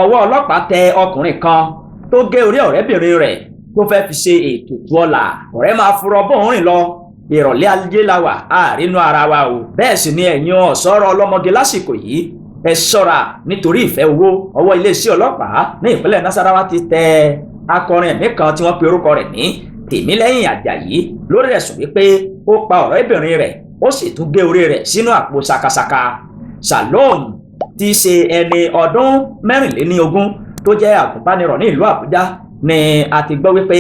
ọwọ́ ọlọ́pàá tẹ ọkùnrin kan tó gé orí ọ̀rẹ́bìnrin rẹ̀ tó fẹ́ fi ṣe ètùtù ọlà. ọ̀rẹ́ máa furọ bóun rìn lọ, ìrọ̀lẹ́ ayé la wà àrínú ara wa o. bẹ́ẹ̀ sì ni ẹ̀yin ọ̀sọ́rọ̀ ọlọ́mọge lásìkò yìí ẹ ṣọ́ra nítorí ìfẹ́ owó. ọwọ́ iléeṣẹ́ ọlọ́pàá ní ìpínlẹ̀ Nasarawa ti tẹ akọrin ẹ̀mí kan tí wọ́n pe orúkọ rẹ̀ ní Tèmílẹ́yìn Àjàyí lórí ẹ̀sùn wípé ó pa ọ̀rẹ́bìnrin rẹ̀ ó sì tún gé orí rẹ̀ sínú àpò sakasaka. Shalom tí í ṣe ẹni ọdún 24 tó jẹ́ àgùnbánirọ̀ ní ìlú Àbújá ni a ti gbọ́ wípé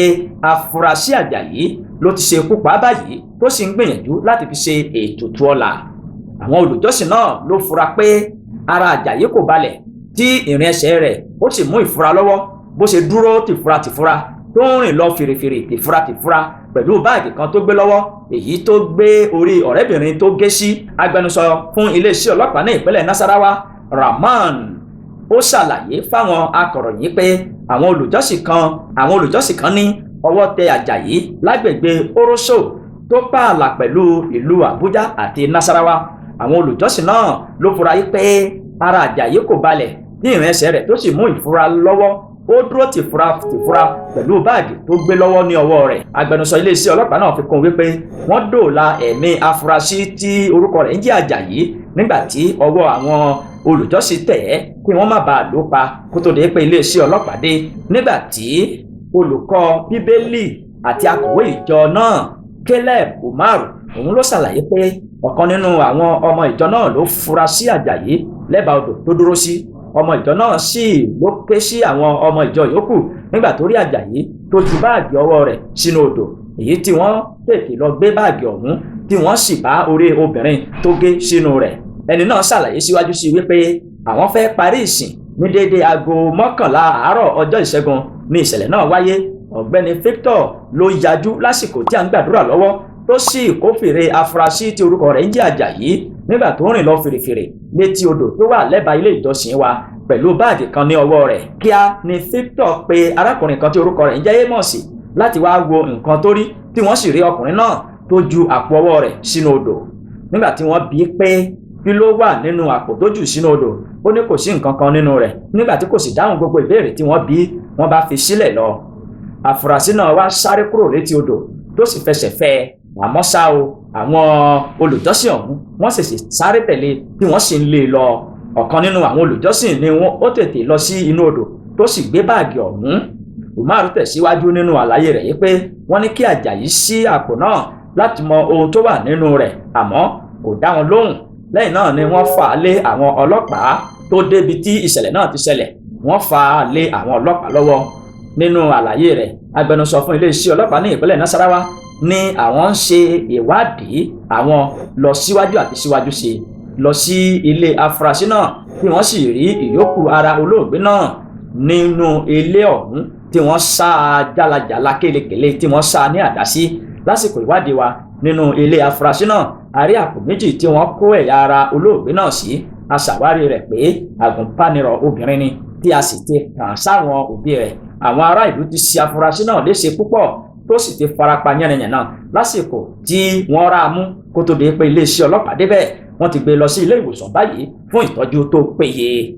afurasí Àjàyí ló ti ṣekú pa báyìí tó sì ń gbìyànjú láti fi ṣe ètùtù ọlà. àwọn olùjọ́sìn náà ló fura pé ara Àjàyí kò balẹ̀ tí ìrìn ẹsẹ̀ rẹ̀ ó sì mú ìfura lọ́wọ́ bó ṣe dúró tìfura tó ń rìn lọ fìrìfìrì tìfura pẹ̀lú báàgì kan tó gbé lọ́wọ́ èyí tó gbé orí ọ̀rẹ́bìnrin tó gé sí. agbẹnusọ fún iléeṣẹ́ ọlọ́pàá ní ìpínlẹ̀ Nasarawa Rahman ó ṣàlàyé fáwọn akọ̀ròyìn pé àwọn olùjọ́sìn kan ní ọwọ́ tẹ Àjàyí lágbègbè Oroso tó pààlà pẹ̀lú ìlú Àbújá àti Nasarawa. àwọn olùjọ́sìn náà ló fura yí pé ara Àjàyí kò balẹ̀ ní ìrìn ẹsẹ̀ rẹ̀ tó sì mú ìfura lọ́wọ́ ó dúró tìfura pẹ̀lú báàgì tó gbé lọ́wọ́ ní ọwọ́ rẹ̀. agbẹnusọ iléeṣẹ́ ọlọ́pàá náà fi kún wípé wọ́n dóòlà ẹ̀mí afurasí tí orúkọ rẹ̀ ń jẹ́ Àjàyí nígbà tí ọwọ́ àwọn olùjọ́sìn tẹ̀ ẹ́ kí wọ́n má bàa lò pa kó tó dé pé iléeṣẹ́ ọlọ́pàá dé. nígbà tí olùkọ́ bíbélì àti akọ̀wé ìjọ náà Caleb Umar òun ló ṣàlàyé pé ọ̀kan nínú àwọn ọmọ ìjọ náà ló fura sí Àjàyí lẹ́bàá odò tó dúró sí. ọmọ ìjọ náà sì ló ké sí àwọn ọmọ ìjọ yòókù nígbà tó rí Àjàyí tó ju báàgì ọwọ́ rẹ̀ sínú odò, èyí tí wọ́n tètè lọ gbé báàgì ọ̀hún tí wọ́n sì bá orí obìnrin tó gé sínú rẹ̀. ẹni náà ṣàlàyé síwájú sí wípé àwọn fẹ́ parí ìsìn ní déédéé aago 11 àárọ̀ ọjọ́ ìṣẹ́gun ní ìṣẹ̀lẹ̀ náà wáyé. ọ̀gbẹ́ni Victor ló yajú lásìkò tí à ń gbàdúrà lọ́wọ́ tó sì kófìrí afurasí tí orúkọ rẹ̀ ń jẹ́ Àjàyí nígbà tó rìn lọ fìrìfìrì létí odò tó wà lẹ́bàá ilé ìjọsìn wa pẹ̀lú báàgì kan ní ọwọ́ rẹ̀. kíá ni Victor pe arákùnrin kan tí orúkọ rẹ̀ ń jẹ́ Amos láti wá wo nǹkan tó rí tí wọ́n sì rí ọkùnrin náà tó ju àpò ọwọ́ rẹ̀ sínú odò. nígbà tí wọ́n bi í pé kí ló wà nínú àpò tó jù sínú odò ó ní kò sí nǹkan kan nínú rẹ̀. nígbà tí kò sì dáhùn gbogbo ìbéèrè tí wọ́n bi wọ́n bá fi sílẹ̀ lọ. àfúrásì náà wá sáré kúrò létí odò tó sì fẹsẹ̀ fẹ́ àmọ́ ṣá o àwọn olùjọ́sìn ọ̀hún wọ́n ṣèṣì sáré tẹ̀lé tí wọ́n sì ń lé e lọ. ọ̀kan nínú àwọn olùjọ́sìn ni ó tètè lọ sí inú odò tó sì gbé báàgì ọ̀hún. Umar tẹ̀síwájú nínú àlàyé rẹ̀ yìí pé wọ́n ní kí Àjàyí ṣí àpò náà láti mọ ohun tó wà nínú rẹ̀ àmọ́ kò dá wọn lóhùn. lẹ́yìn náà ni wọ́n fà á lé àwọn ọlọ́pàá tó débi tí ìṣẹ̀lẹ̀ náà ti ṣẹlẹ̀ wọ́n fà á lé àwọn ọlọ́pàá lọ́wọ́. nínú àlàyé rẹ̀ agbẹnusọ fún iléeṣẹ́ ọlọ́pàá ní ìpínlẹ̀ Nasarawa ní àwọn ń ṣe ìwádìí àwọn lọ síwájú àti síwájú sí lọ sí ilé afurasí náà tí wọ́n sì rí ìyókù ara olóògbé náà nínú ilé ọ̀hún tí wọ́n sá a jálajàla kélekèle tí wọ́n sá a ní àdá sí. lásìkò ìwádìí wa nínú ilé afurasí náà a rí àpò méjì tí wọ́n kó ẹ̀yà ara olóògbé náà sí. a ṣàwárí rẹ̀ pé àgùnbánirọ̀ obìnrin ni tí a sì ti kàn sáwọn òbí rẹ̀. àwọn ará ìlú ti ṣe afurasí náà léṣe púpọ̀ tó sì ti farapa yánnayànna lásìkò tí wọ́n rá a mú kó tó di pé iléeṣẹ́ ọlọ́pàá débẹ̀. wọ́n ti gbé lọ sí ilé ìwòsàn báyìí fún ìtọ́jú tó péye.